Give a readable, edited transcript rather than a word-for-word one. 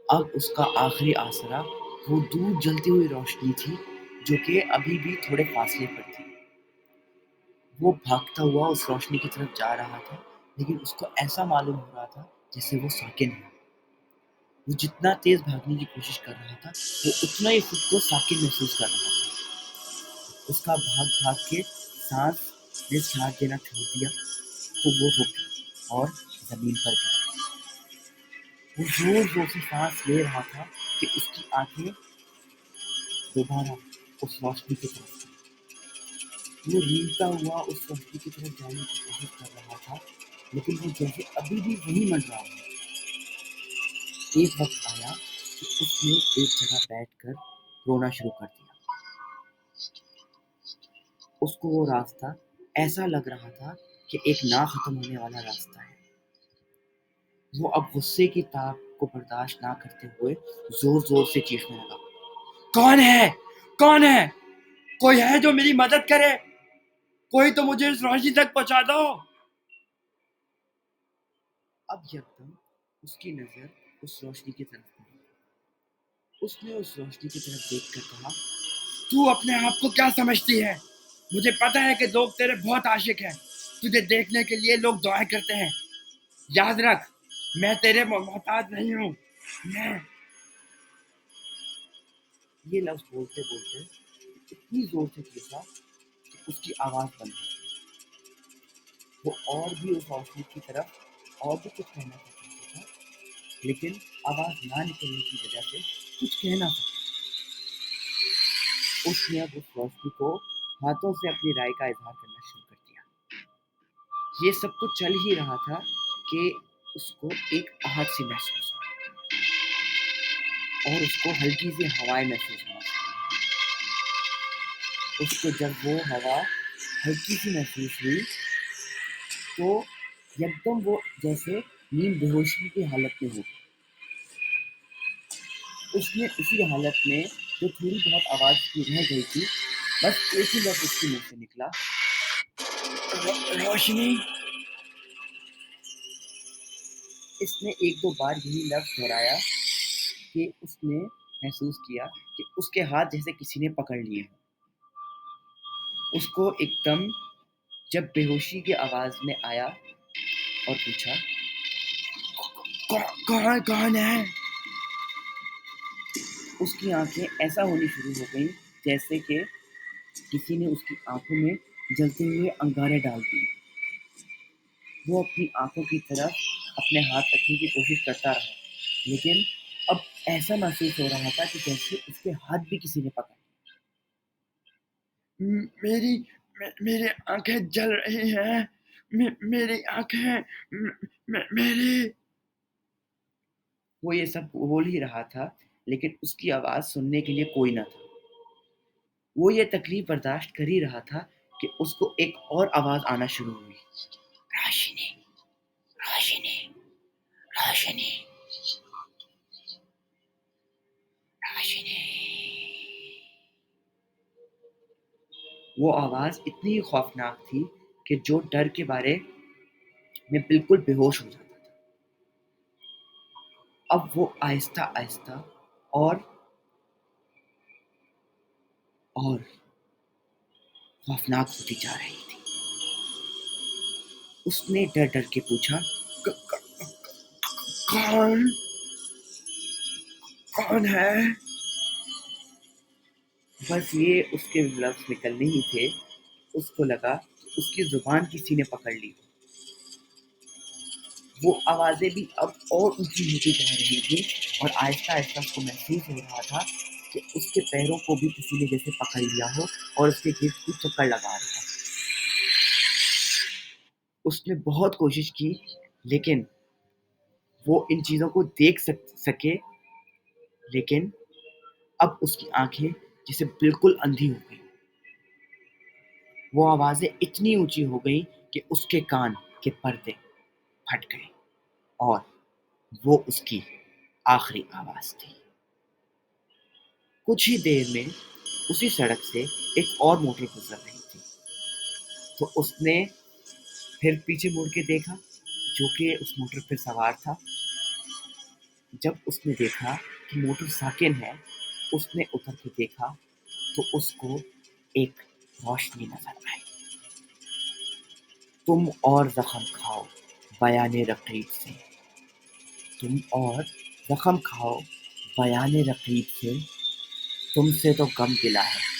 اب اس کا آخری آسرا وہ دور جلتی ہوئی روشنی تھی جو کہ ابھی بھی تھوڑے فاصلے پر تھی۔ وہ بھاگتا ہوا اس روشنی کی طرف جا رہا تھا، لیکن اس کو ایسا معلوم ہو رہا تھا جیسے وہ ساکن ہے۔ وہ جتنا تیز بھاگنے کی کوشش کر رہا تھا، وہ اتنا ہی خود کو ساکن محسوس کر رہا تھا۔ اس کا بھاگ بھاگ کے سانس نے ساتھ دینا چھوڑ دیا تو وہ رک گیا اور زمین پر گر گیا۔ وہ زور زور سے سانس لے رہا تھا کہ اس کی آنکھیں دوبارہ اس روشنی کی طرف گئیں۔ وہ ریلتا ہوا اس روشنی کی طرف جانے کی کوشش کر رہا تھا، لیکن وہ جیسے ابھی بھی وہیں منڈرا رہا تھا۔ ایک وقت آیا کہ اس نے ایک جگہ بیٹھ کر رونا شروع کر دیا۔ اس کو وہ راستہ ایسا لگ رہا تھا کہ ایک نہ ختم ہونے والا راستہ ہے۔ وہ اب غصے کی تاب کو برداشت نہ کرتے ہوئے زور زور سے چیخنے لگا، کون ہے؟ کون ہے؟ کوئی ہے جو میری مدد کرے؟ کوئی تو مجھے اس روشنی تک پہنچا دو۔ اب یکدم اس کی نظر اس روشنی کی طرف پڑی۔ اس نے اس روشنی کی طرف دیکھ کر کہا، تو اپنے آپ کو کیا سمجھتی ہے؟ مجھے پتا ہے کہ لوگ تیرے بہت عاشق ہیں، تجھے دیکھنے کے لیے لوگ دعائیں کرتے ہیں۔ یاد رکھ، میں تیرے محتاج نہیں ہوں۔ میں یہ لفظ بولتے بولتے اتنی زور سے چیخا کہ اس کی آواز بند ہو گئی۔ وہ اور بھی اس روشنی کی طرف اور بھی کچھ کہنا چاہتا تھا، لیکن آواز نہ نکلنے کی وجہ سے کچھ کہہ نہ سکا۔ اس نے اب اس روشنی کو ہاتھوں سے اپنی رائے کا اظہار کرنا شروع کر دیا۔ یہ سب کچھ چل ہی رہا تھا کہ اس کو ایک آہٹ سی محسوس ہوئی اور اس کو ہلکی سی ہوائیں محسوس ہونا شروع ہوئی۔ اس کو جب وہ ہوا ہلکی سی محسوس ہوئی تو یکدم وہ جیسے نیم بے ہوشی کی حالت میں ہو گئی۔ اس نے اسی حالت میں جو تھوڑی بہت آواز کی رہ گئی تھی، بس ایک ہی لفظ اس کے منہ سے نکلا، روشنی۔ اس نے ایک دو بار یہی لفظ دہرایا کہ اس نے محسوس کیا کہ اس کے ہاتھ جیسے کسی نے پکڑ لیے ہیں۔ اس کو ایک دم جب بے ہوشی کی آواز میں آیا اور پوچھا، کون ہے؟ اس کی آنکھیں ایسا ہونی شروع ہو گئیں جیسے کہ کسی نے اس کی آنکھوں میں جلتے ہوئے انگارے ڈال دیے۔ وہ اپنی آنکھوں کی طرف اپنے ہاتھ رکھنے کی کوشش کرتا رہا، لیکن اب ایسا محسوس ہو رہا تھا کہ جیسے اس کے ہاتھ بھی کسی نے پکڑ۔ میری آنکھیں جل رہی ہیں، میری آنکھیں، میری۔ وہ یہ سب بول ہی رہا تھا، لیکن اس کی آواز سننے کے لیے کوئی نہ تھا۔ وہ یہ تکلیف برداشت کر ہی رہا تھا کہ اس کو ایک اور آواز آنا شروع ہوئی، روشنی، روشنی، روشنی، روشنی۔ وہ آواز اتنی خوفناک تھی کہ جو ڈر کے بارے میں بالکل بے ہوش ہو جاتا تھا۔ اب وہ آہستہ آہستہ اور خوفناک ہوتی جا رہی تھی۔ اس نے ڈر ڈر کے پوچھا، کون ہے؟ بس یہ اس کے لفظ نکلنے ہی تھے، اس کو لگا کہ اس کی زبان کسی نے پکڑ لی۔ وہ آوازیں بھی اب اور اونچی ہوتی جا رہی تھی اور آہستہ آہستہ اس کو محسوس ہو رہا تھا کہ اس کے پیروں کو بھی کسی نے جیسے پکڑ لیا ہو اور اس کے گرد کچھ چکر لگا رہا۔ اس نے بہت کوشش کی، لیکن وہ ان چیزوں کو دیکھ سکے، لیکن اب اس کی آنکھیں جیسے بالکل اندھی ہو گئی۔ وہ آوازیں اتنی اونچی ہو گئی کہ اس کے کان کے پردے پھٹ گئے اور وہ اس کی آخری آواز تھی۔ کچھ ہی دیر میں اسی سڑک سے ایک اور موٹر گزر رہی تھی، تو اس نے پھر پیچھے مڑ کے دیکھا جو کہ اس موٹر پہ سوار تھا۔ جب اس نے دیکھا کہ موٹر ساکن ہے، اس نے اتر کے دیکھا تو اس کو ایک روشنی نظر آئی۔ تم اور زخم کھاؤ بیان رقیب سے، تم اور زخم کھاؤ بیان رقیب سے، تم سے تو غم گلا ہے